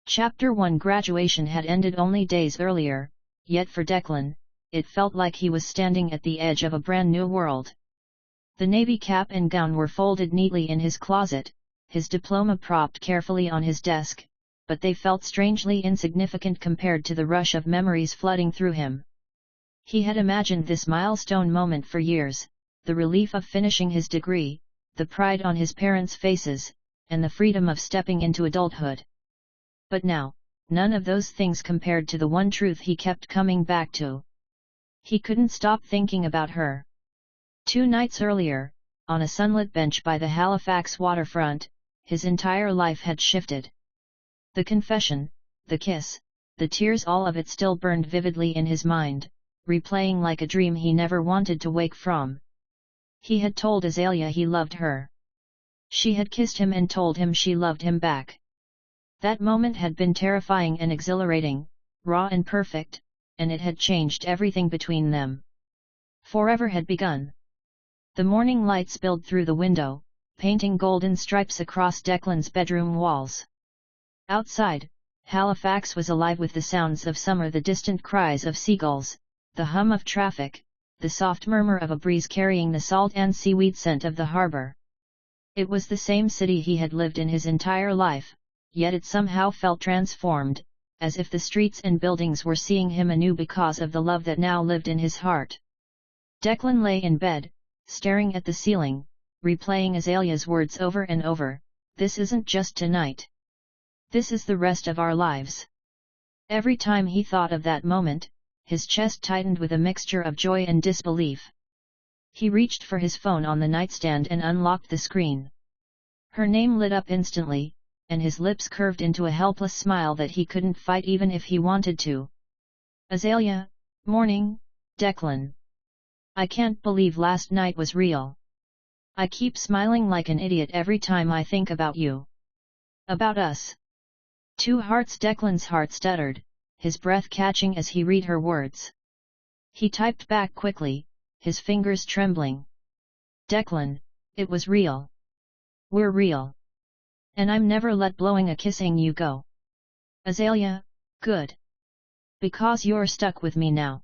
Chapter 1 Graduation had ended only days earlier, yet for Declan, it felt like he was standing at the edge of a brand new world. The navy cap and gown were folded neatly in his closet, his diploma propped carefully on his desk, but they felt strangely insignificant compared to the rush of memories flooding through him. He had imagined this milestone moment for years, the relief of finishing his degree, the pride on his parents' faces, and the freedom of stepping into adulthood. But now, none of those things compared to the one truth he kept coming back to. He couldn't stop thinking about her. 2 nights earlier, on a sunlit bench by the Halifax waterfront, his entire life had shifted. The confession, the kiss, the tears, all of it still burned vividly in his mind, replaying like a dream he never wanted to wake from. He had told Azalea he loved her. She had kissed him and told him she loved him back. That moment had been terrifying and exhilarating, raw and perfect, and it had changed everything between them. Forever had begun. The morning light spilled through the window, painting golden stripes across Declan's bedroom walls. Outside, Halifax was alive with the sounds of summer, the distant cries of seagulls, the hum of traffic, the soft murmur of a breeze carrying the salt and seaweed scent of the harbor. It was the same city he had lived in his entire life, yet it somehow felt transformed, as if the streets and buildings were seeing him anew because of the love that now lived in his heart. Declan lay in bed, staring at the ceiling, replaying Azalea's words over and over, "This isn't just tonight. This is the rest of our lives." Every time he thought of that moment, his chest tightened with a mixture of joy and disbelief. He reached for his phone on the nightstand and unlocked the screen. Her name lit up instantly, and his lips curved into a helpless smile that he couldn't fight even if he wanted to. "Azalea, morning, Declan. I can't believe last night was real. I keep smiling like an idiot every time I think about you. About us." 2 hearts. Declan's heart stuttered, his breath catching as he read her words. He typed back quickly, his fingers trembling. "Declan, it was real. We're real. And I'm never let blowing a kissing you go. Azalea, good. Because you're stuck with me now."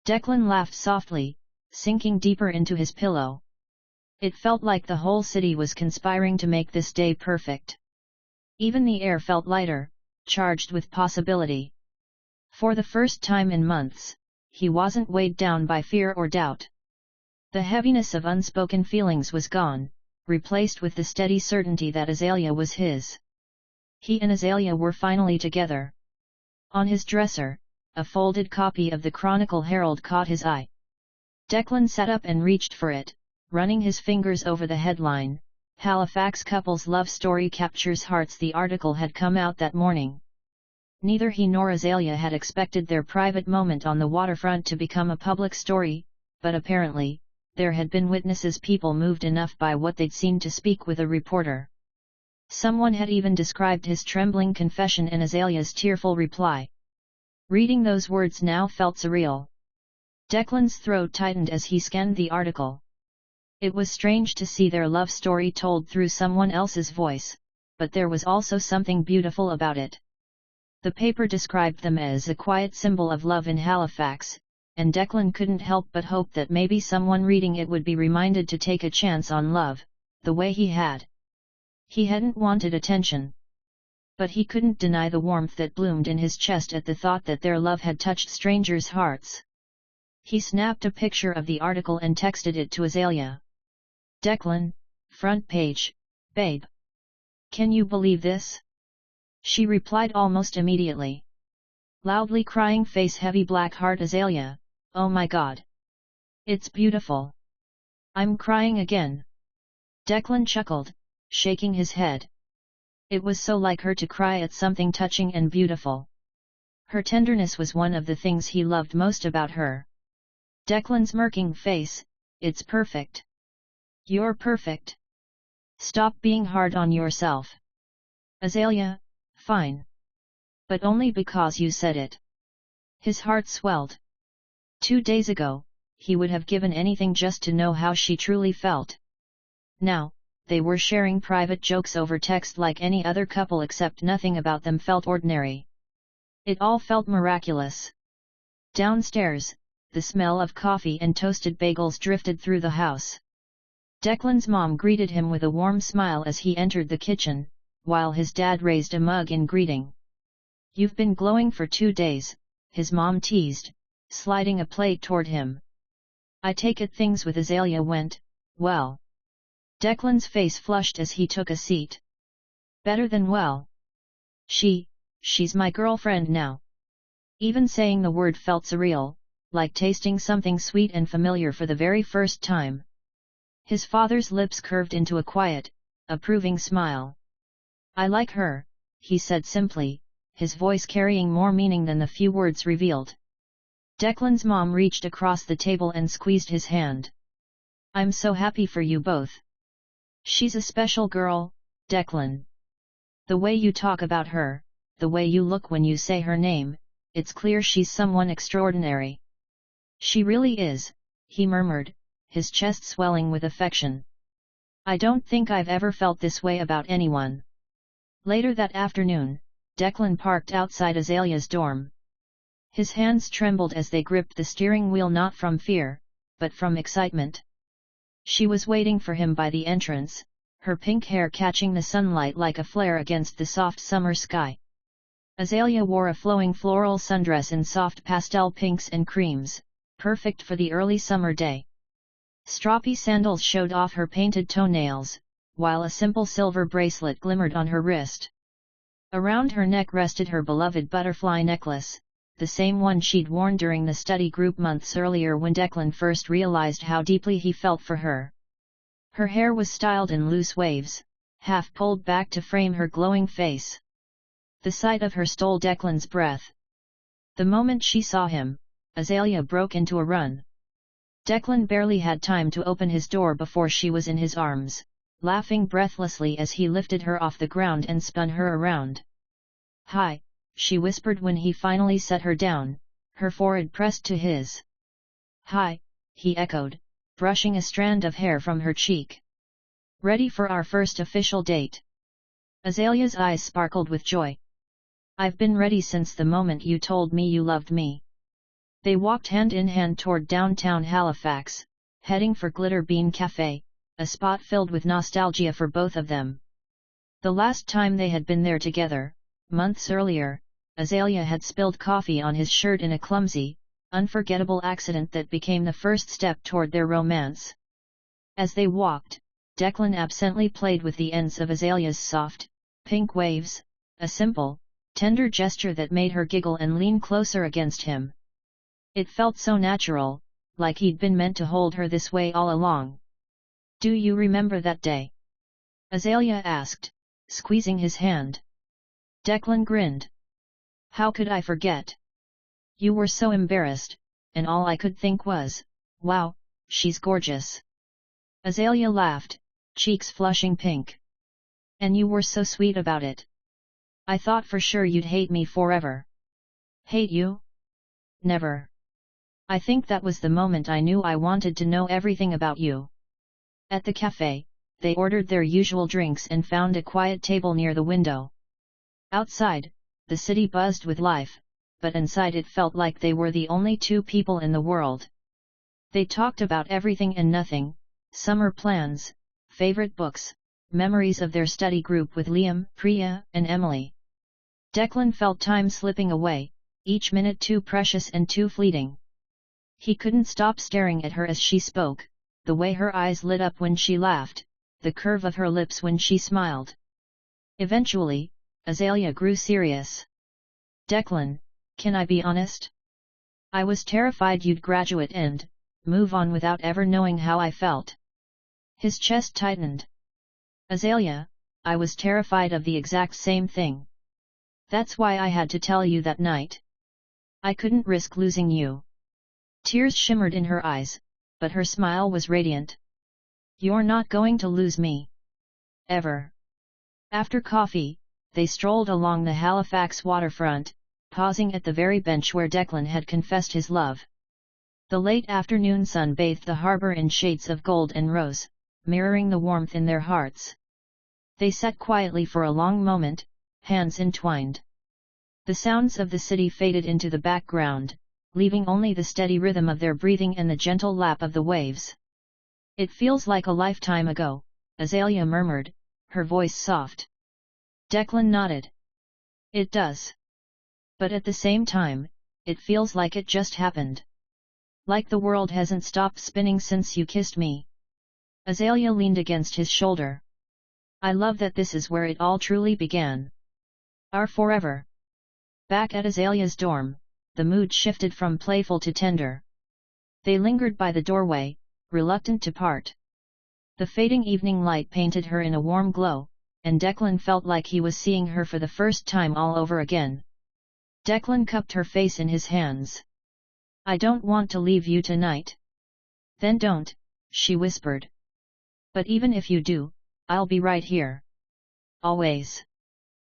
Declan laughed softly, sinking deeper into his pillow. It felt like the whole city was conspiring to make this day perfect. Even the air felt lighter, charged with possibility. For the first time in months, he wasn't weighed down by fear or doubt. The heaviness of unspoken feelings was gone, replaced with the steady certainty that Azalea was his. He and Azalea were finally together. On his dresser, a folded copy of the Chronicle Herald caught his eye. Declan sat up and reached for it, running his fingers over the headline, "Halifax Couple's Love Story Captures Hearts." The article had come out that morning. Neither he nor Azalea had expected their private moment on the waterfront to become a public story, but apparently, there had been witnesses, people moved enough by what they'd seen to speak with a reporter. Someone had even described his trembling confession and Azalea's tearful reply. Reading those words now felt surreal. Declan's throat tightened as he scanned the article. It was strange to see their love story told through someone else's voice, but there was also something beautiful about it. The paper described them as a quiet symbol of love in Halifax, and Declan couldn't help but hope that maybe someone reading it would be reminded to take a chance on love, the way he had. He hadn't wanted attention. But he couldn't deny the warmth that bloomed in his chest at the thought that their love had touched strangers' hearts. He snapped a picture of the article and texted it to Azalea. "Declan, front page, babe. Can you believe this?" She replied almost immediately. Loudly crying face, heavy black heart. "Azalea, oh my God. It's beautiful. I'm crying again." Declan chuckled, shaking his head. It was so like her to cry at something touching and beautiful. Her tenderness was one of the things he loved most about her. Declan's smirking face, "It's perfect. You're perfect. Stop being hard on yourself." "Azalea, fine. But only because you said it." His heart swelled. 2 days ago, he would have given anything just to know how she truly felt. Now, they were sharing private jokes over text like any other couple, except nothing about them felt ordinary. It all felt miraculous. Downstairs, the smell of coffee and toasted bagels drifted through the house. Declan's mom greeted him with a warm smile as he entered the kitchen, while his dad raised a mug in greeting. "You've been glowing for 2 days," his mom teased, sliding a plate toward him. "I take it things with Azalea went well." Declan's face flushed as he took a seat. "Better than well. She's my girlfriend now." Even saying the word felt surreal, like tasting something sweet and familiar for the very first time. His father's lips curved into a quiet, approving smile. "I like her," he said simply, his voice carrying more meaning than the few words revealed. Declan's mom reached across the table and squeezed his hand. "I'm so happy for you both. She's a special girl, Declan. The way you talk about her, the way you look when you say her name, it's clear she's someone extraordinary." "She really is," he murmured, his chest swelling with affection. "I don't think I've ever felt this way about anyone." Later that afternoon, Declan parked outside Azalea's dorm. His hands trembled as they gripped the steering wheel, not from fear, but from excitement. She was waiting for him by the entrance, her pink hair catching the sunlight like a flare against the soft summer sky. Azalea wore a flowing floral sundress in soft pastel pinks and creams, perfect for the early summer day. Stroppy sandals showed off her painted toenails, while a simple silver bracelet glimmered on her wrist. Around her neck rested her beloved butterfly necklace, the same one she'd worn during the study group months earlier when Declan first realized how deeply he felt for her. Her hair was styled in loose waves, half pulled back to frame her glowing face. The sight of her stole Declan's breath. The moment she saw him, Azalea broke into a run. Declan barely had time to open his door before she was in his arms, laughing breathlessly as he lifted her off the ground and spun her around. "Hi," she whispered when he finally set her down, her forehead pressed to his. "Hi," he echoed, brushing a strand of hair from her cheek. "Ready for our first official date?" Azalea's eyes sparkled with joy. "I've been ready since the moment you told me you loved me." They walked hand in hand toward downtown Halifax, heading for Glitter Bean Cafe, a spot filled with nostalgia for both of them. The last time they had been there together, months earlier, Azalea had spilled coffee on his shirt in a clumsy, unforgettable accident that became the first step toward their romance. As they walked, Declan absently played with the ends of Azalea's soft, pink waves, a simple, tender gesture that made her giggle and lean closer against him. It felt so natural, like he'd been meant to hold her this way all along. "Do you remember that day?" Azalea asked, squeezing his hand. Declan grinned. "How could I forget? You were so embarrassed, and all I could think was, wow, she's gorgeous." Azalea laughed, cheeks flushing pink. "And you were so sweet about it. I thought for sure you'd hate me forever." "Hate you? Never. I think that was the moment I knew I wanted to know everything about you." At the cafe, they ordered their usual drinks and found a quiet table near the window. Outside, the city buzzed with life, but inside it felt like they were the only two people in the world. They talked about everything and nothing, summer plans, favorite books, memories of their study group with Liam, Priya, and Emily. Declan felt time slipping away, each minute too precious and too fleeting. He couldn't stop staring at her as she spoke, the way her eyes lit up when she laughed, the curve of her lips when she smiled. Eventually, Azalea grew serious. "Declan, can I be honest? I was terrified you'd graduate and move on without ever knowing how I felt." His chest tightened. "Azalea, I was terrified of the exact same thing. That's why I had to tell you that night. I couldn't risk losing you." Tears shimmered in her eyes, but her smile was radiant. "You're not going to lose me. Ever." After coffee, they strolled along the Halifax waterfront, pausing at the very bench where Declan had confessed his love. The late afternoon sun bathed the harbour in shades of gold and rose, mirroring the warmth in their hearts. They sat quietly for a long moment, hands entwined. The sounds of the city faded into the background, leaving only the steady rhythm of their breathing and the gentle lap of the waves. "It feels like a lifetime ago," Azalea murmured, her voice soft. Declan nodded. "It does. But at the same time, it feels like it just happened. Like the world hasn't stopped spinning since you kissed me." Azalea leaned against his shoulder. "I love that this is where it all truly began. Our forever." Back at Azalea's dorm, the mood shifted from playful to tender. They lingered by the doorway, reluctant to part. The fading evening light painted her in a warm glow, and Declan felt like he was seeing her for the first time all over again. Declan cupped her face in his hands. "I don't want to leave you tonight." "Then don't," she whispered. "But even if you do, I'll be right here. Always."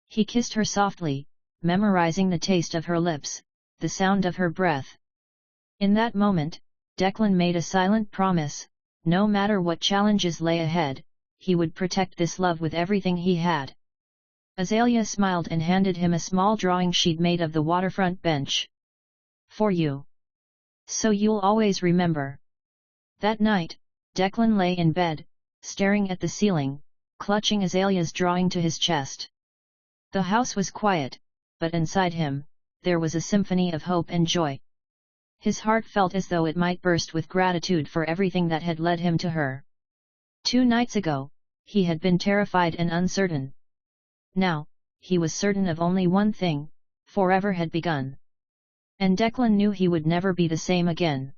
He kissed her softly, memorizing the taste of her lips, the sound of her breath. In that moment, Declan made a silent promise: no matter what challenges lay ahead, he would protect this love with everything he had. Azalea smiled and handed him a small drawing she'd made of the waterfront bench. "For you. So you'll always remember." That night, Declan lay in bed, staring at the ceiling, clutching Azalea's drawing to his chest. The house was quiet, but inside him, there was a symphony of hope and joy. His heart felt as though it might burst with gratitude for everything that had led him to her. 2 nights ago, he had been terrified and uncertain. Now, he was certain of only one thing: forever had begun. And Declan knew he would never be the same again.